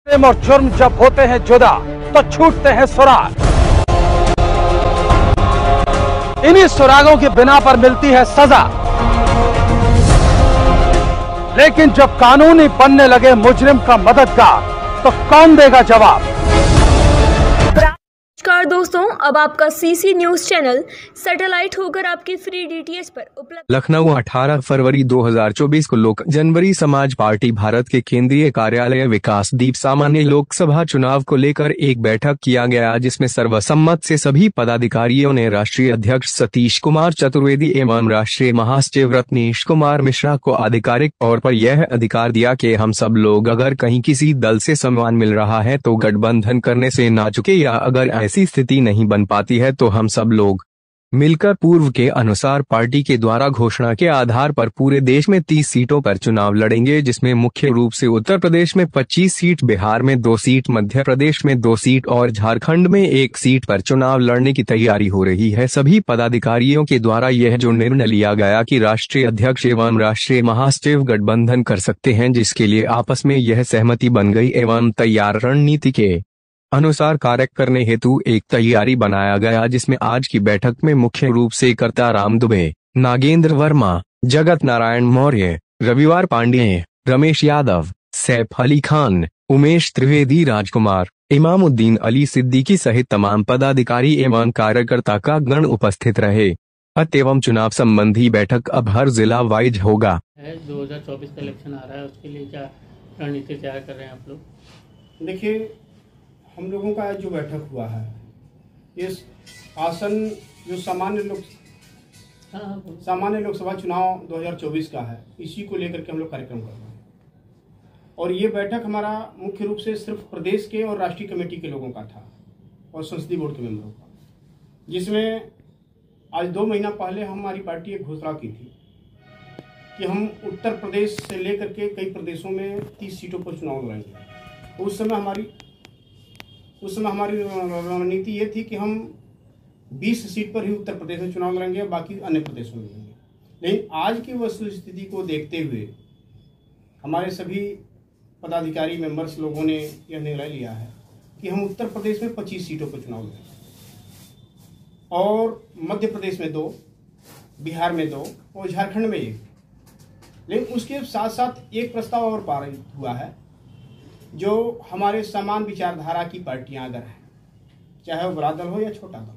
प्रेम और जुर्म जब होते हैं जुदा तो छूटते हैं सुराग। इन्हीं सुरागों की बिना पर मिलती है सजा। लेकिन जब कानूनी बनने लगे मुजरिम का मददगार तो कौन देगा जवाब। नमस्कार दोस्तों, अब आपका सीसी न्यूज चैनल सैटेलाइट होकर आपके फ्री डीटीएच पर उपलब्ध। लखनऊ 18 फरवरी 2024 को लोक जनवरी समाज पार्टी भारत के केंद्रीय कार्यालय विकास दीप सामान्य लोकसभा चुनाव को लेकर एक बैठक किया गया, जिसमें सर्वसम्मत से सभी पदाधिकारियों ने राष्ट्रीय अध्यक्ष सतीश कुमार चतुर्वेदी एवं राष्ट्रीय महासचिव रत्नेश कुमार मिश्रा को आधिकारिक तौर पर यह अधिकार दिया कि हम सब लोग अगर कहीं किसी दल से सम्मान मिल रहा है तो गठबंधन करने से ना चुके, या अगर ऐसी स्थिति नहीं बन पाती है तो हम सब लोग मिलकर पूर्व के अनुसार पार्टी के द्वारा घोषणा के आधार पर पूरे देश में 30 सीटों पर चुनाव लड़ेंगे, जिसमें मुख्य रूप से उत्तर प्रदेश में 25 सीट, बिहार में 2 सीट, मध्य प्रदेश में 2 सीट और झारखंड में 1 सीट पर चुनाव लड़ने की तैयारी हो रही है। सभी पदाधिकारियों के द्वारा यह जो निर्णय लिया गया कि राष्ट्रीय अध्यक्ष एवं राष्ट्रीय महासचिव गठबंधन कर सकते हैं, जिसके लिए आपस में यह सहमति बन गई एवं तैयार रणनीति के अनुसार कार्य करने हेतु एक तैयारी बनाया गया, जिसमें आज की बैठक में मुख्य रूप से करताराम दुबे, नागेंद्र वर्मा, जगत नारायण मौर्य, रविवार पांडेय, रमेश यादव, सैफ अली खान, उमेश त्रिवेदी, राजकुमार, इमामुद्दीन अली सिद्दीकी सहित तमाम पदाधिकारी एवं कार्यकर्ता का गण उपस्थित रहे। एवं चुनाव संबंधी बैठक अब हर जिला वाइज होगा। 2024 का इलेक्शन आ रहा है, उसके लिए क्या रणनीति तैयार कर रहे हैं आप लोग? देखिए, हम लोगों का जो बैठक हुआ है, इस आसन जो सामान्य लोकसभा चुनाव 2024 का है, इसी को लेकर के हम लोग कार्यक्रम कर रहे हैं। और ये बैठक हमारा मुख्य रूप से सिर्फ प्रदेश के और राष्ट्रीय कमेटी के लोगों का था और संसदीय बोर्ड के मेंबरों का, जिसमें आज 2 महीना पहले हमारी पार्टी एक घोषणा की थी कि हम उत्तर प्रदेश से लेकर के कई प्रदेशों में 30 सीटों पर चुनाव लड़ेंगे। उस समय हमारी रणनीति ये थी कि हम 20 सीट पर ही उत्तर प्रदेश में चुनाव लड़ेंगे, बाकी अन्य प्रदेशों में लड़ेंगे। लेकिन आज की वस्तुस्थिति को देखते हुए हमारे सभी पदाधिकारी मेंबर्स लोगों ने यह निर्णय लिया है कि हम उत्तर प्रदेश में 25 सीटों पर चुनाव लड़ेंगे और मध्य प्रदेश में 2, बिहार में 2 और झारखंड में 1। लेकिन उसके साथ साथ एक प्रस्ताव और पारित हुआ है, जो हमारे समान विचारधारा की पार्टियां अगर हैं, चाहे वो बड़ा दल हो या छोटा दल,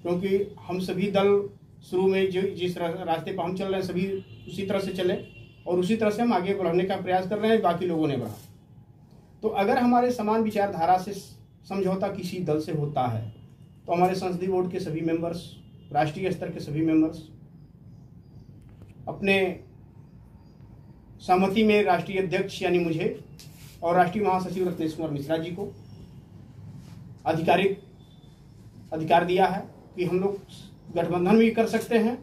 क्योंकि हम सभी दल शुरू में जो जिस रास्ते पर हम चल रहे हैं सभी उसी तरह से चले और उसी तरह से हम आगे बढ़ने का प्रयास कर रहे हैं, बाकी लोगों ने बढ़ा। तो अगर हमारे समान विचारधारा से समझौता किसी दल से होता है तो हमारे संसदीय बोर्ड के सभी मेंबर्स, राष्ट्रीय स्तर के सभी मेंबर्स अपने सहमति में राष्ट्रीय अध्यक्ष यानी मुझे और राष्ट्रीय महासचिव रत्नेश कुमार मिश्रा जी को अधिकार दिया है कि हम लोग गठबंधन भी कर सकते हैं,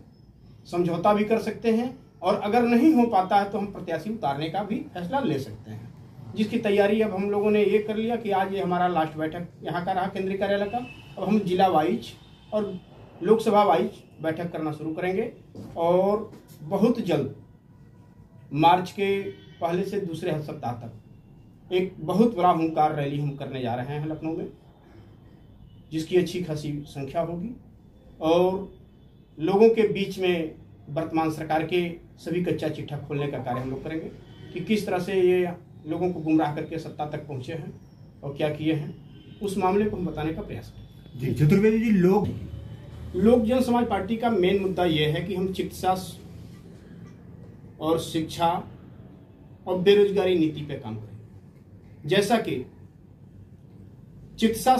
समझौता भी कर सकते हैं, और अगर नहीं हो पाता है तो हम प्रत्याशी उतारने का भी फैसला ले सकते हैं, जिसकी तैयारी अब हम लोगों ने ये कर लिया कि आज ये हमारा लास्ट बैठक यहाँ का रहा केंद्रीय कार्यालय का। अब हम जिला वाइज और लोकसभा वाइज बैठक करना शुरू करेंगे और बहुत जल्द मार्च के पहले से दूसरे सप्ताह तक एक बहुत बड़ा हुंकार रैली हम करने जा रहे हैं लखनऊ में, जिसकी अच्छी खासी संख्या होगी और लोगों के बीच में वर्तमान सरकार के सभी कच्चा चिट्ठा खोलने का कार्य हम लोग करेंगे कि किस तरह से ये लोगों को गुमराह करके सत्ता तक पहुंचे हैं और क्या किए हैं, उस मामले को हम बताने का प्रयास करेंगे। जी चतुर्वेदी जी, लोक जन समाज पार्टी का मेन मुद्दा ये है कि हम चिकित्सा और शिक्षा और बेरोजगारी नीति पे काम करें। जैसा कि चिकित्सा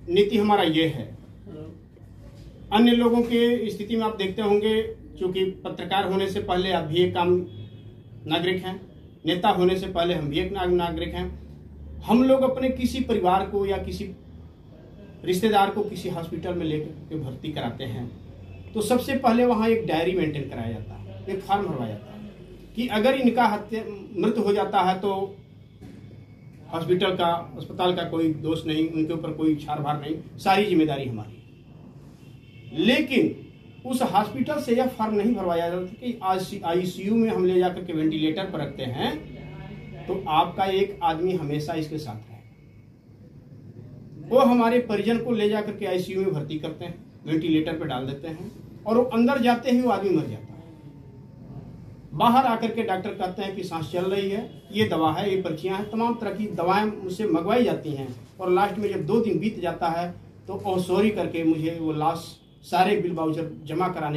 नीति हमारा ये है, अन्य लोगों के स्थिति में आप देखते होंगे, क्योंकि पत्रकार होने से पहले आप भी एक आम नागरिक हैं, नेता होने से पहले हम भी एक नागरिक हैं। हम लोग अपने किसी परिवार को या किसी रिश्तेदार को किसी हॉस्पिटल में लेकर के भर्ती कराते हैं तो सबसे पहले वहाँ एक डायरी मेंटेन कराया जाता है, एक फॉर्म भरवाया जाता है कि अगर इनका मृत्यु हो जाता है तो अस्पताल का कोई दोष नहीं, उनके ऊपर कोई छार भार नहीं, सारी जिम्मेदारी हमारी। लेकिन उस हॉस्पिटल से यह फॉर्म नहीं भरवाया जाता कि आज आईसीयू में हम ले जाकर के वेंटिलेटर पर रखते हैं तो आपका एक आदमी हमेशा इसके साथ रहे। वो हमारे परिजन को ले जाकर के आईसीयू में भर्ती करते हैं, वेंटिलेटर पे डाल देते हैं और वो अंदर जाते ही वो आदमी मर जाता है। बाहर आकर के डॉक्टर कहते हैं कि सांस चल रही है, ये दवा है, ये पर्चियां हैं, तमाम तरह की दवाएं मुझसे मंगवाई जाती हैं और लास्ट में जब 2 दिन बीत जाता है तो सॉरी करके मुझे वो लास्ट सारे बिल वाउचर जमा कराने